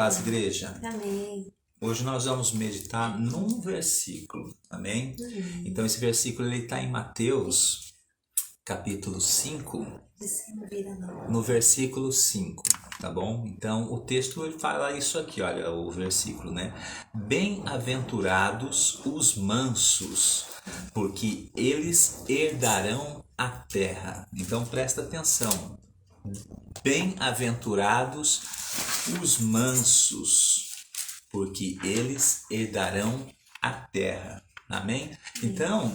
Paz, igreja. Amém. Hoje nós vamos meditar num versículo, amém? Então esse versículo ele está em Mateus, capítulo 5, no versículo 5, tá bom? Então o texto ele fala isso aqui, olha o versículo, né? Bem-aventurados os mansos, porque eles herdarão a terra. Então presta atenção. Bem-aventurados os mansos, porque eles herdarão a terra. Amém? Então,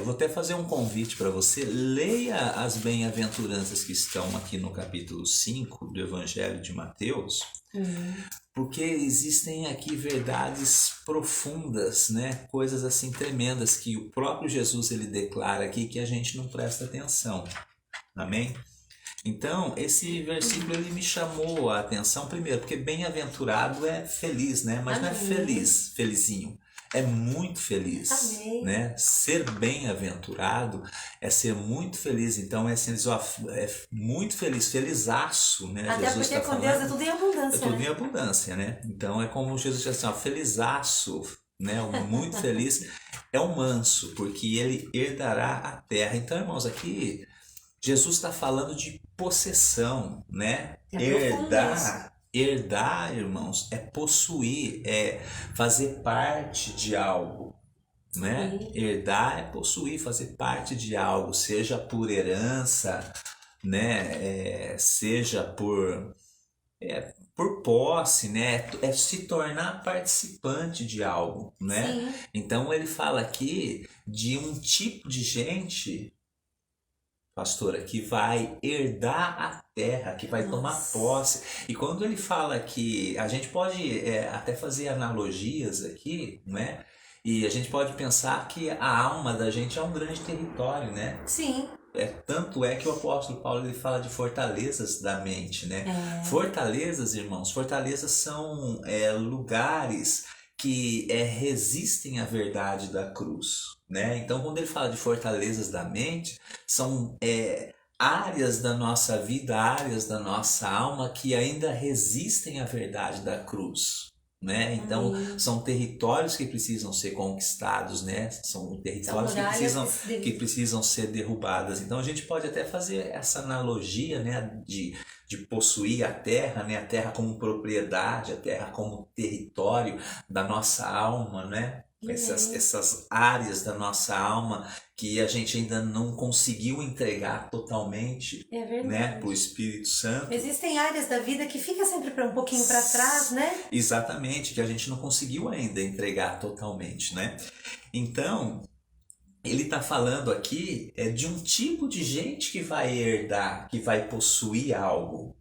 vou até fazer um convite para você. Leia as bem-aventuranças que estão aqui no capítulo 5 do Evangelho de Mateus, porque existem aqui verdades profundas, né? Coisas assim tremendas que o próprio Jesus ele declara aqui que a gente não presta atenção. Amém? Então, esse versículo ele me chamou a atenção primeiro, porque bem-aventurado é feliz, né? Mas não é feliz, felizinho. É muito feliz, né? Ser bem-aventurado é ser muito feliz. Então, é assim, é muito feliz, felizaço, né? Até Jesus porque com Deus é tudo em abundância, é tudo em abundância, né? Então, é como Jesus diz assim, ó, felizaço, né? Muito feliz é o manso, porque ele herdará a terra. Então, irmãos, aqui Jesus está falando de possessão, né? Herdar, irmãos, é possuir, é fazer parte de algo, né? Herdar é possuir, fazer parte de algo, seja por herança, né? Seja por posse, né? É se tornar participante de algo, né? Sim. Então ele fala aqui de um tipo de gente, pastora, que vai herdar a terra, que vai tomar posse. E quando ele fala que a gente pode até fazer analogias aqui, né? E a gente pode pensar que a alma da gente é um grande território, né? Sim. Tanto é que o apóstolo Paulo ele fala de fortalezas da mente, né? Fortalezas, irmãos, fortalezas são lugares que resistem à verdade da cruz, né? Então, quando ele fala de fortalezas da mente, são áreas da nossa vida, áreas da nossa alma que ainda resistem à verdade da cruz, né? Então, são territórios que precisam ser conquistados, né? São territórios que precisam ser derrubadas. Então, a gente pode até fazer essa analogia, né? De possuir a terra, né? A terra como propriedade, a terra como território da nossa alma, né? Essas áreas da nossa alma que a gente ainda não conseguiu entregar totalmente, né, para o Espírito Santo. Existem áreas da vida que fica sempre um pouquinho para trás, né? Exatamente, que a gente não conseguiu ainda entregar totalmente, né? Então, ele está falando aqui de um tipo de gente que vai herdar, que vai possuir algo,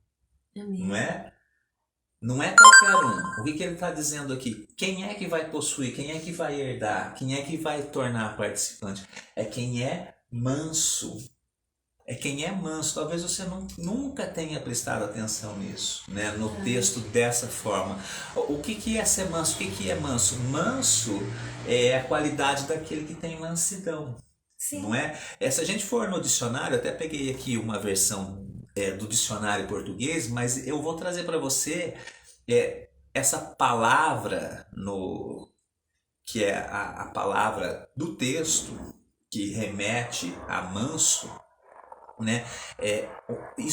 não é? Não é qualquer um. O que ele está dizendo aqui? Quem é que vai possuir? Quem é que vai herdar? Quem é que vai tornar participante? É quem é manso. É quem é manso. Talvez você nunca tenha prestado atenção nisso, né? No texto dessa forma. O que é ser manso? O que é manso? Manso é a qualidade daquele que tem mansidão. Sim. Não é? Se a gente for no dicionário, eu até peguei aqui uma versão do dicionário português, mas eu vou trazer para você essa palavra que é a palavra do texto que remete a manso, né?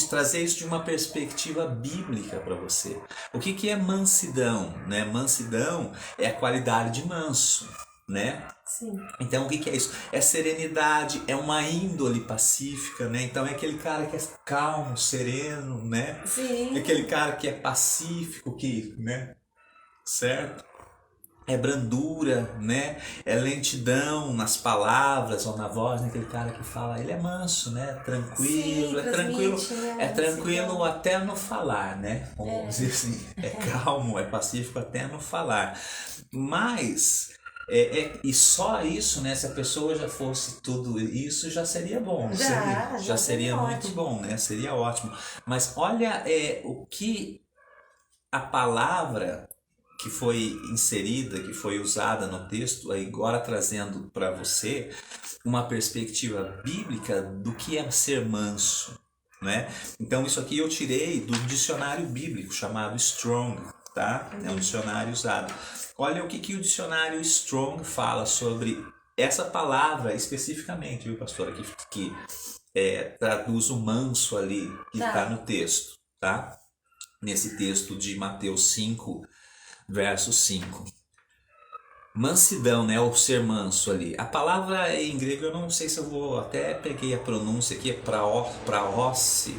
Trazer isso de uma perspectiva bíblica para você. O que é mansidão, né? Mansidão é a qualidade de manso, né? Sim. Então o que é isso? É serenidade, é uma índole pacífica, né? Então é aquele cara que é calmo, sereno, né? Sim. É aquele cara que é pacífico, né? Certo? É brandura, né? É lentidão nas palavras ou na voz, né? Aquele cara que fala, ele é manso, né? Tranquilo, Sim, é tranquilo até no falar, né? Vamos dizer assim, é calmo, é pacífico até no falar. Mas e só isso, né? Se a pessoa já fosse tudo isso, já seria bom. Já seria muito bom, né? Seria ótimo. Mas olha o que a palavra que foi inserida, que foi usada no texto, agora trazendo para você uma perspectiva bíblica do que é ser manso, né? Então isso aqui eu tirei do dicionário bíblico chamado Strong, tá? É um dicionário usado. Olha o que o dicionário Strong fala sobre essa palavra especificamente, viu, pastora? Que traduz o manso ali, que está no texto, tá? Nesse texto de Mateus 5, verso 5. Mansidão, né? O ser manso ali. A palavra em grego, eu não sei se eu vou... Até peguei a pronúncia aqui, é praossi,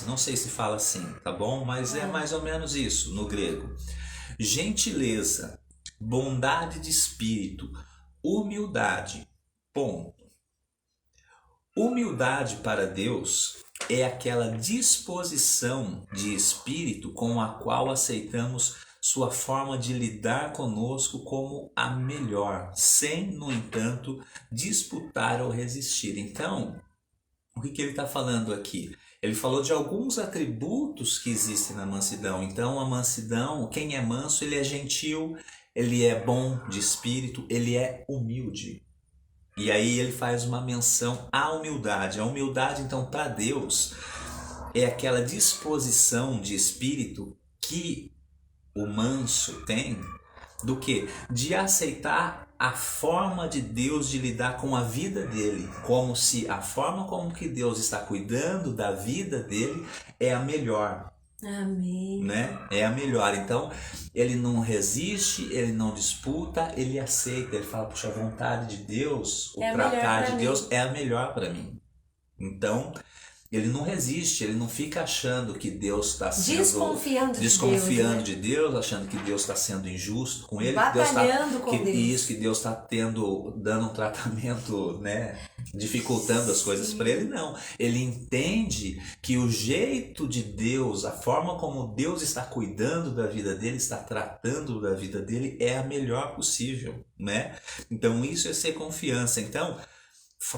não sei se fala assim, tá bom? Mas é mais ou menos isso no grego. Gentileza, bondade de espírito, humildade, ponto. Humildade para Deus é aquela disposição de espírito com a qual aceitamos sua forma de lidar conosco como a melhor, sem, no entanto, disputar ou resistir. Então, o que ele está falando aqui? Ele falou de alguns atributos que existem na mansidão. Então, a mansidão, quem é manso, ele é gentil, ele é bom de espírito, ele é humilde. E aí ele faz uma menção à humildade. A humildade, então, para Deus, é aquela disposição de espírito que o manso tem, do que? De aceitar a forma de Deus de lidar com a vida dele, como se a forma como que Deus está cuidando da vida dele é a melhor. Amém. Né? É a melhor. Então, ele não resiste, ele não disputa, ele aceita, ele fala, puxa, a vontade de Deus, o tratar de Deus é a melhor para mim. Então, ele não resiste, ele não fica achando que Deus está sendo... Desconfiando de Deus, achando que Deus está sendo injusto com ele. Batalhando com Deus. Isso, que Deus está dando um tratamento, né? Dificultando as coisas para ele, não. Ele entende que o jeito de Deus, a forma como Deus está cuidando da vida dele, está tratando da vida dele, é a melhor possível, né? Então, isso é ser confiança. Então...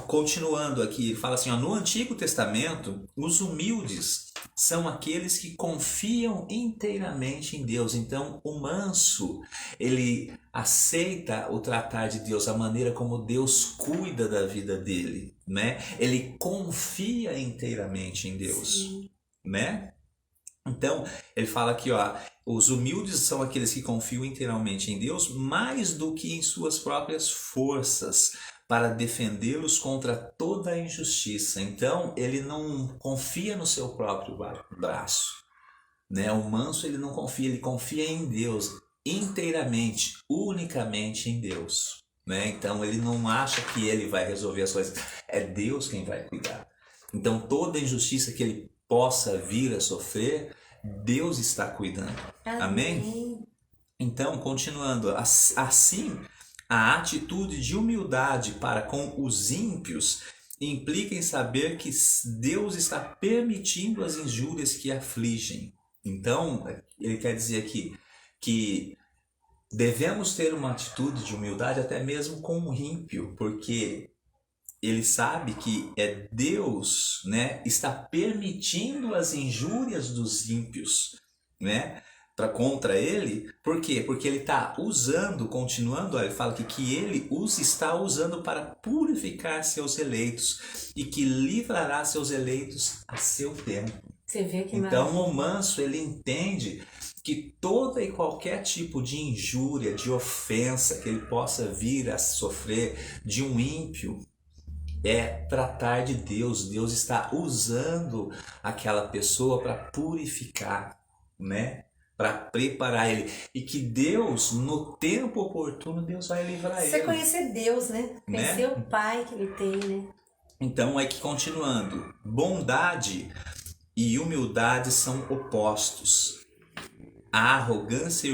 Continuando aqui, ele fala assim, ó, no Antigo Testamento, os humildes são aqueles que confiam inteiramente em Deus. Então, o manso, ele aceita o tratar de Deus, a maneira como Deus cuida da vida dele, né? Ele confia inteiramente em Deus, né? Então, ele fala aqui, ó, os humildes são aqueles que confiam inteiramente em Deus, mais do que em suas próprias forças, para defendê-los contra toda a injustiça. Então, ele não confia no seu próprio braço, né? O manso, ele não confia, ele confia em Deus, inteiramente, unicamente em Deus, né? Então, ele não acha que ele vai resolver as coisas, é Deus quem vai cuidar. Então, toda injustiça que ele possa vir a sofrer, Deus está cuidando. Amém? Então, continuando, assim... A atitude de humildade para com os ímpios implica em saber que Deus está permitindo as injúrias que afligem. Então, ele quer dizer aqui que devemos ter uma atitude de humildade até mesmo com o ímpio, porque ele sabe que é Deus, né, está permitindo as injúrias dos ímpios, né? Contra ele, por quê? Porque ele está usando, continuando, ele fala que ele os está usando para purificar seus eleitos e que livrará seus eleitos a seu tempo. Você vê que então o manso, ele entende que toda e qualquer tipo de injúria, de ofensa que ele possa vir a sofrer de um ímpio, é tratar de Deus. Deus está usando aquela pessoa para purificar, né? Para preparar ele, e que Deus, no tempo oportuno, Deus vai livrar ele. Você conhecer Deus, né? Conhecer o Pai que ele tem, né? Então, aqui continuando, bondade e humildade são opostos. A arrogância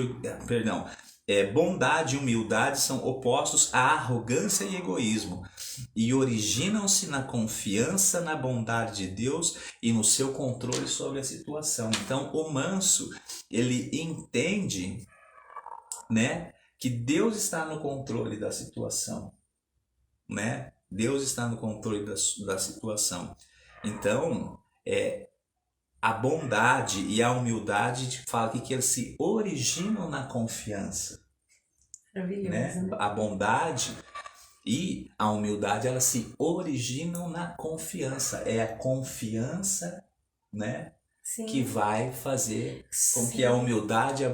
bondade e humildade são opostos à arrogância e egoísmo, e originam-se na confiança na bondade de Deus e no seu controle sobre a situação. Então, o manso, ele entende, né, que Deus está no controle da situação, né? Deus está no controle da situação. Então, a bondade e a humildade fala que eles se originam na confiança. Maravilhoso, né? A bondade e a humildade, elas se originam na confiança. É a confiança, né? que vai fazer com que a humildade e a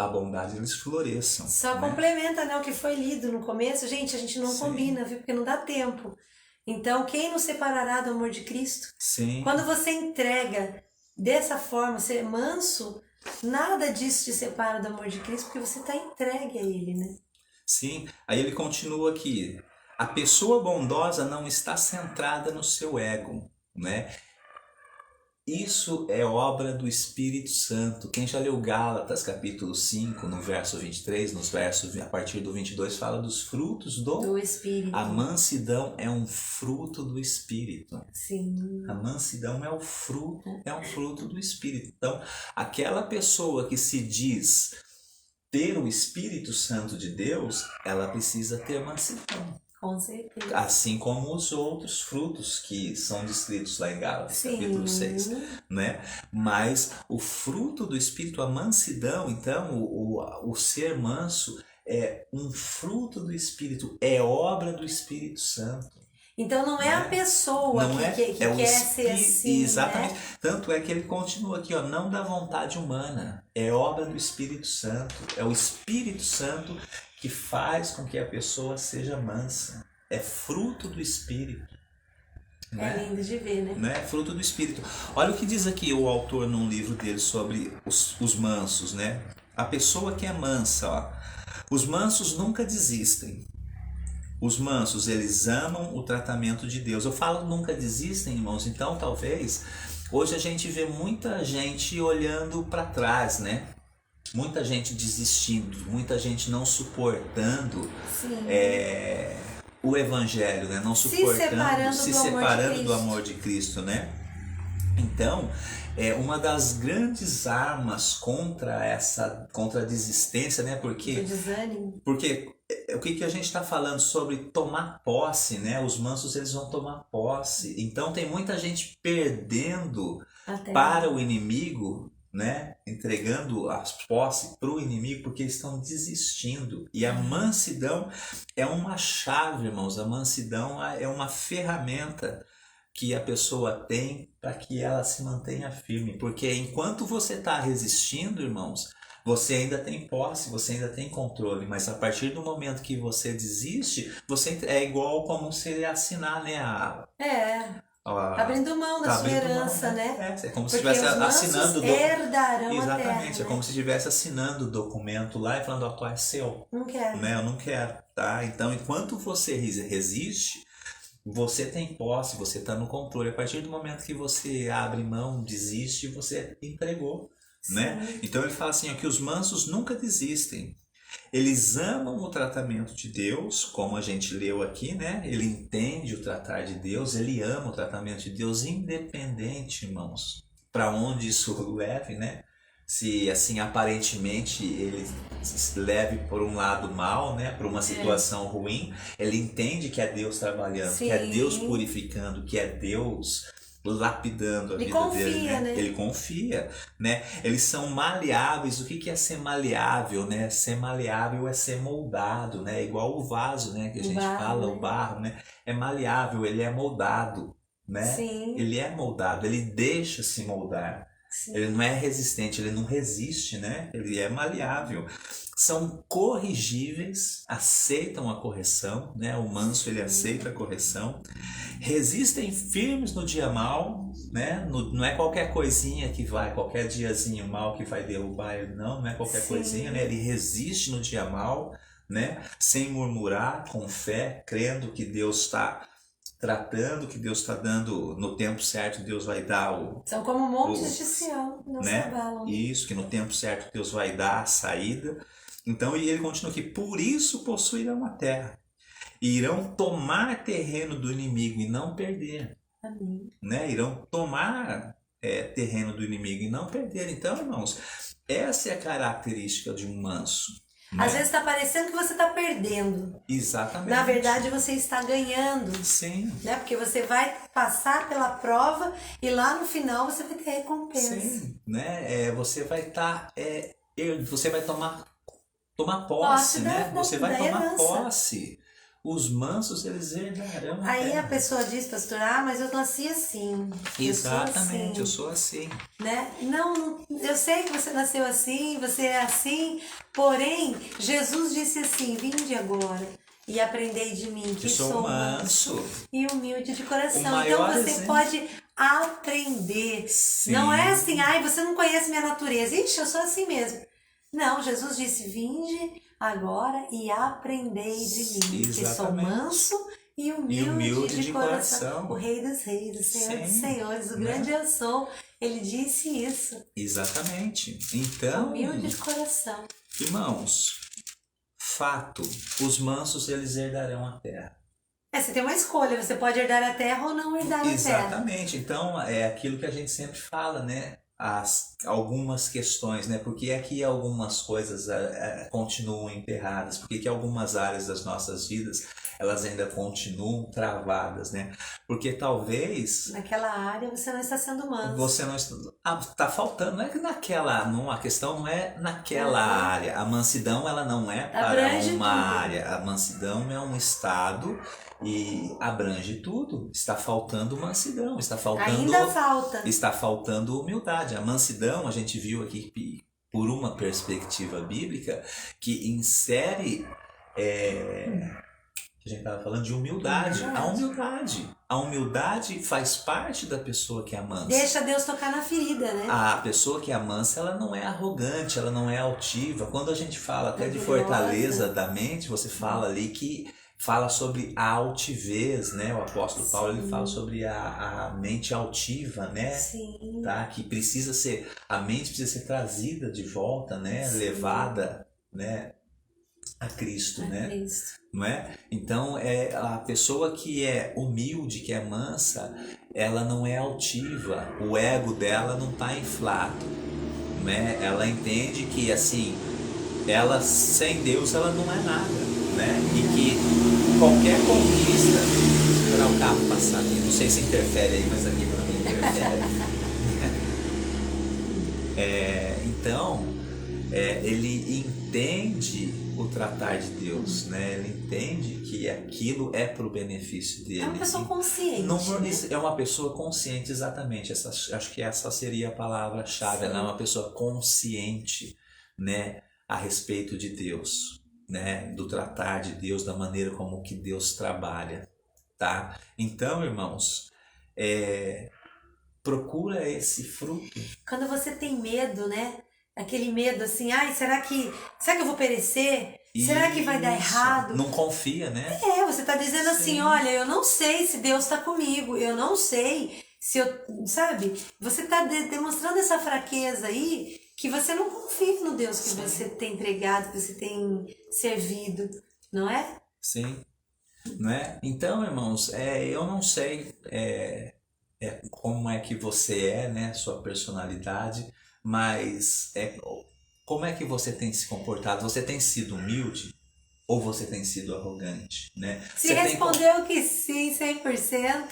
bondade eles floresçam. Só complementa, né, o que foi lido no começo. Gente, a gente não combina, viu? Porque não dá tempo. Então, quem nos separará do amor de Cristo? Sim. Quando você entrega dessa forma, ser manso, nada disso te separa do amor de Cristo, porque você está entregue a Ele, né? Sim. Aí ele continua aqui. A pessoa bondosa não está centrada no seu ego, né? Isso é obra do Espírito Santo. Quem já leu Gálatas capítulo 5, no verso 23, nos versos a partir do 22, fala dos frutos do Espírito. A mansidão é um fruto do Espírito. Sim. A mansidão é um fruto do Espírito. Então, aquela pessoa que se diz ter o Espírito Santo de Deus, ela precisa ter mansidão. Com certeza. Assim como os outros frutos que são descritos lá em Gálatas, capítulo 6, né? Mas o fruto do Espírito, a mansidão, então, o ser manso é um fruto do Espírito, é obra do Espírito Santo. Então não é a pessoa que quer ser assim, exatamente. né? Tanto é que ele continua aqui, ó, não da vontade humana, é obra do Espírito Santo, é o Espírito Santo que faz com que a pessoa seja mansa. É fruto do Espírito. É lindo de ver, né? É fruto do Espírito. Olha o que diz aqui o autor num livro dele sobre os mansos, né? A pessoa que é mansa, ó. Os mansos nunca desistem. Os mansos, eles amam o tratamento de Deus. Eu falo nunca desistem, irmãos, então talvez hoje a gente vê muita gente olhando para trás, né? Muita gente desistindo, muita gente não suportando o Evangelho, né? Não suportando, se separando do amor de Cristo, né? Então, uma das grandes armas contra a desistência, né? Porque o que a gente está falando sobre tomar posse, né? Os mansos, eles vão tomar posse. Então, tem muita gente perdendo para o inimigo, né? Entregando as posses para o inimigo porque eles estão desistindo. E a mansidão é uma chave, irmãos. A mansidão é uma ferramenta que a pessoa tem para que ela se mantenha firme. Porque enquanto você está resistindo, irmãos, você ainda tem posse, você ainda tem controle. Mas a partir do momento que você desiste, você é igual como se assinar, né? Abrindo mão da sua herança, né? É como se estivesse assinando herdarão exatamente, a terra, é como se estivesse assinando o documento lá e falando, ó, é seu. Não quero. Né? Eu não quero, tá? Então, enquanto você resiste, você tem posse, você está no controle. A partir do momento que você abre mão, desiste, você entregou, né? Então ele fala assim, ó, que os mansos nunca desistem. Eles amam o tratamento de Deus, como a gente leu aqui, né? Ele entende o tratar de Deus, ele ama o tratamento de Deus, independente, irmãos, para onde isso leve, né? Se, assim, aparentemente ele se leve por um lado mal, né? Por uma situação ruim, ele entende que é Deus trabalhando, que é Deus purificando, que é Deus lapidando a vida dele, né? Ele confia, né? Eles são maleáveis. O que é ser maleável, né? Ser maleável é ser moldado, né? Igual o vaso, né? Que a gente fala, o barro, né? É maleável, ele é moldado, né? Ele é moldado, ele deixa se moldar. Ele não é resistente, ele não resiste, né? Ele é maleável. São corrigíveis, aceitam a correção, né? O manso, ele aceita a correção. Resistem firmes no dia mal, né? Não é qualquer coisinha que vai, qualquer diazinho mal que vai derrubar ele, não é qualquer coisinha, né? Ele resiste no dia mal, né? Sem murmurar, com fé, crendo que Deus está tratando, que Deus está dando no tempo certo, Deus vai dar São como montes de Sião, não se abalam. Isso, que no tempo certo Deus vai dar a saída. Então, e ele continua aqui, por isso possuirão a terra, e irão tomar terreno do inimigo e não perder. Amém. Né? Irão tomar terreno do inimigo e não perder. Então, irmãos, essa é a característica de um manso. Né? Às vezes está parecendo que você está perdendo. Exatamente. Na verdade, você está ganhando. Sim. Né? Porque você vai passar pela prova e lá no final você vai ter recompensa. Sim. Né? Você vai estar... você vai tomar posse, né? Você vai tomar posse. os mansos eles herdarão a Aí terra. a pessoa diz, pastor, mas eu nasci assim. Exatamente, eu sou assim. Né? Não, eu sei que você nasceu assim, você é assim, porém, Jesus disse assim, vinde agora e aprendei de mim, que sou manso e humilde de coração. Então você pode aprender. Sim. Não é assim, você não conhece minha natureza. Ixi, eu sou assim mesmo. Não, Jesus disse, vinde agora e aprendei de mim, Exatamente. que sou manso e humilde de coração. O Rei dos Reis, o Senhor dos Senhores, o grande eu sou. Ele disse isso. Exatamente. Então, humilde de coração. Irmãos, fato, os mansos eles herdarão a terra. Você tem uma escolha, você pode herdar a terra ou não herdar a terra. Exatamente. Então, é aquilo que a gente sempre fala, né? Algumas questões, né? Por que é que algumas coisas continuam emperradas? Por que que algumas áreas das nossas vidas elas ainda continuam travadas, né? Porque talvez naquela área você não está sendo manso. Você não está, tá faltando, não é que a questão não é naquela área. A mansidão ela não é para abrange uma tudo. área. A mansidão é um estado e abrange tudo. Está faltando mansidão, está faltando humildade. A mansidão, a gente viu aqui por uma perspectiva bíblica que insere a gente estava falando de humildade. A humildade faz parte da pessoa que é mansa. Deixa Deus tocar na ferida, né? A pessoa que é mansa, ela não é arrogante, ela não é altiva. Quando a gente fala até de fortaleza da mente, você fala ali que fala sobre a altivez, né? O apóstolo Paulo ele fala sobre a mente altiva, né? Sim. Tá? Que a mente precisa ser trazida de volta, né? Sim. Levada, né? A Cristo, né? Cristo. Não é? Então, a pessoa que é humilde, que é mansa, ela não é altiva, o ego dela não está inflado, né? Ela entende que, assim, ela sem Deus, ela não é nada, né? E que qualquer conquista... Vou esperar o carro passar aqui, não sei se interfere aí, mas aqui para mim interfere. Então, ele entende o tratar de Deus, né? Ele entende que aquilo é para o benefício dele. É uma pessoa consciente. É uma pessoa consciente, exatamente. Acho que essa seria a palavra-chave. Ela é uma pessoa consciente, né? A respeito de Deus, né? Do tratar de Deus, da maneira como que Deus trabalha, tá? Então, irmãos, procura esse fruto. Quando você tem medo, né? Aquele medo assim, será que eu vou perecer? Será que vai dar errado? Não confia, né? Você tá dizendo assim, olha, eu não sei se Deus tá comigo, eu não sei se eu, sabe? Você tá demonstrando essa fraqueza aí, que você não confia no Deus que você tem pregado, que você tem servido, não é? Sim, não é? Então, irmãos, eu não sei como é que você é, né? Sua personalidade, mas como é que você tem se comportado? Você tem sido humilde ou você tem sido arrogante, né? Se respondeu que sim, 100%,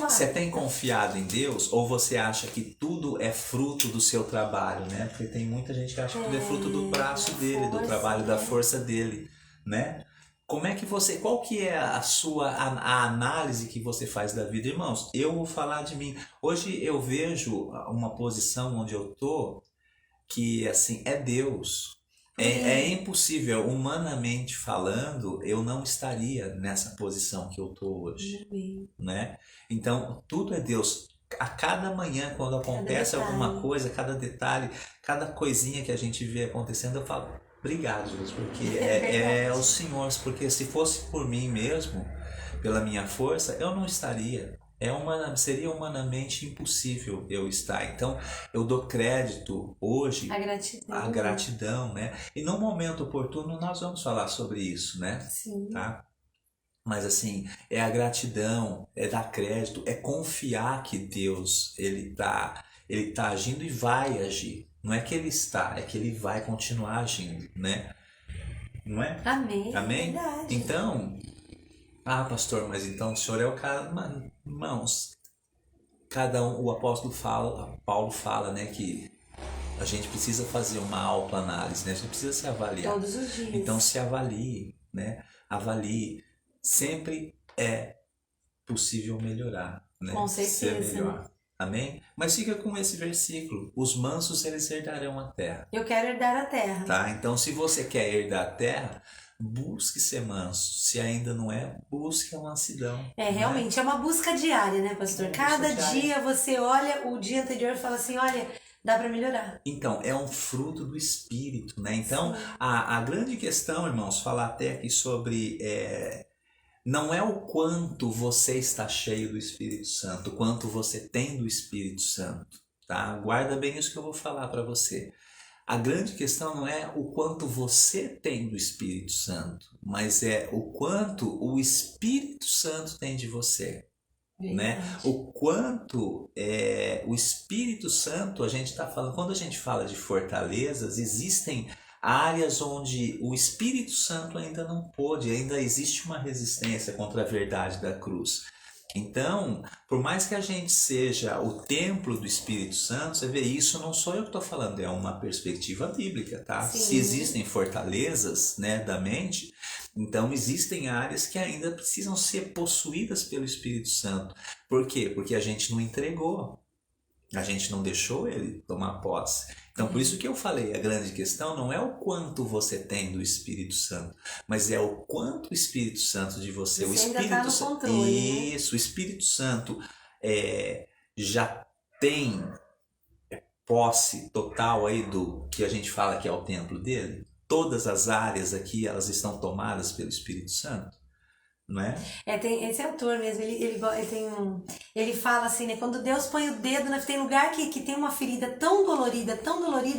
você tem confiado em Deus ou você acha que tudo é fruto do seu trabalho, né? Porque tem muita gente que acha que tudo é fruto do braço dele, do trabalho, da força dele, né? Qual que é a análise que você faz da vida? Irmãos, eu vou falar de mim. Hoje eu vejo uma posição onde eu tô que, assim, é Deus. É impossível, humanamente falando, eu não estaria nessa posição que eu tô hoje, né? Então, tudo é Deus. A cada manhã, quando acontece alguma coisa, cada detalhe, cada coisinha que a gente vê acontecendo, eu falo... Obrigado, Jesus, porque é o Senhor, porque se fosse por mim mesmo, pela minha força, eu não estaria. Seria humanamente impossível eu estar. Então, eu dou crédito hoje à gratidão, né? E no momento oportuno nós vamos falar sobre isso, né? Sim. Tá? Mas assim, é a gratidão, é dar crédito, é confiar que Deus, ele tá agindo e vai agir. Não é que ele está, é que ele vai continuar agindo, né? Não é? Amém. Amém? Verdade. Então, pastor, mas então o senhor é o cara... Irmãos, cada um, o apóstolo Paulo fala, né, que a gente precisa fazer uma autoanálise, né? A gente precisa se avaliar. Todos os dias. Então se avalie, né? Avalie sempre é possível melhorar, né? Com certeza. Ser melhor. Amém? Mas fica com esse versículo: os mansos eles herdarão a terra. Eu quero herdar a terra. Tá? Então, se você quer herdar a terra, busque ser manso. Se ainda não é, busque a mansidão. Realmente, é uma busca diária, né, pastor? Cada dia você olha o dia anterior e fala assim, olha, dá para melhorar. Então, é um fruto do Espírito, né? Então, a grande questão, irmãos, falar até aqui sobre... não é o quanto você está cheio do Espírito Santo, o quanto você tem do Espírito Santo, tá? Guarda bem isso que eu vou falar para você. A grande questão não é o quanto você tem do Espírito Santo, mas é o quanto o Espírito Santo tem de você. Né? O quanto o Espírito Santo, a gente está falando, quando a gente fala de fortalezas, existem áreas onde o Espírito Santo ainda não pôde, ainda existe uma resistência contra a verdade da cruz. Então, por mais que a gente seja o templo do Espírito Santo, você vê, isso não sou eu que estou falando, é uma perspectiva bíblica, tá? Sim. Se existem fortalezas, né, da mente, então existem áreas que ainda precisam ser possuídas pelo Espírito Santo. Por quê? Porque a gente não entregou, a gente não deixou ele tomar posse. Então, por isso que eu falei, a grande questão não é o quanto você tem do Espírito Santo, mas é o quanto o Espírito Santo de você. Você o Espírito ainda tá no Santo, controle, isso, o Espírito Santo já tem posse total aí do que a gente fala que é o templo dele. Todas as áreas aqui, elas estão tomadas pelo Espírito Santo. Não é? Tem esse autor mesmo, ele fala assim, né? Quando Deus põe o dedo, né, tem lugar que tem uma ferida tão dolorida,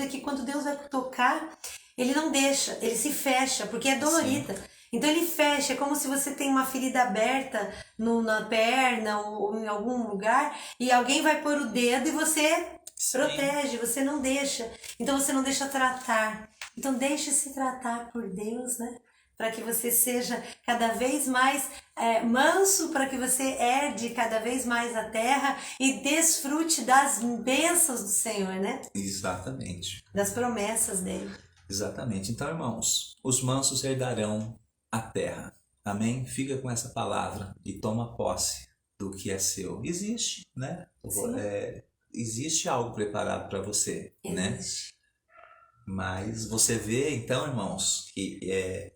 que quando Deus vai tocar, ele não deixa, ele se fecha, porque é dolorida. Sim. Então ele fecha, é como se você tem uma ferida aberta na perna ou em algum lugar, e alguém vai pôr o dedo e você protege, você não deixa. Então você não deixa tratar. Então deixe-se tratar por Deus, né? Para que você seja cada vez mais manso, para que você herde cada vez mais a terra e desfrute das bênçãos do Senhor, né? Exatamente. Das promessas dele. Exatamente. Então, irmãos, os mansos herdarão a terra. Amém? Fica com essa palavra e toma posse do que é seu. Existe, né? Existe algo preparado para você, né? Mas você vê, então, irmãos, que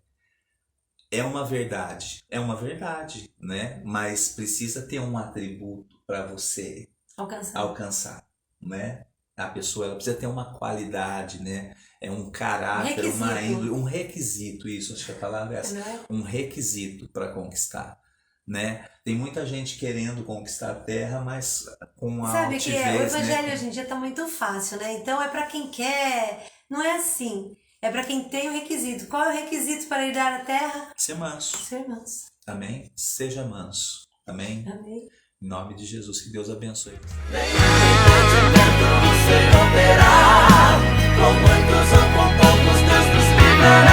é uma verdade, né? Mas precisa ter um atributo para você alcançar, né? A pessoa ela precisa ter uma qualidade, né? É um caráter, uma índole, um requisito, isso, acho que a palavra é essa, um requisito para conquistar, né? Tem muita gente querendo conquistar a terra, mas com a altivez, que o evangelho hoje em dia tá muito fácil, né? Então é para quem quer, não é assim. É para quem tem o requisito. Qual é o requisito para herdar a terra? Ser manso. Ser manso. Amém? Seja manso. Amém? Amém. Em nome de Jesus, que Deus abençoe. Com muitos ou com poucos, Deus nos livrará.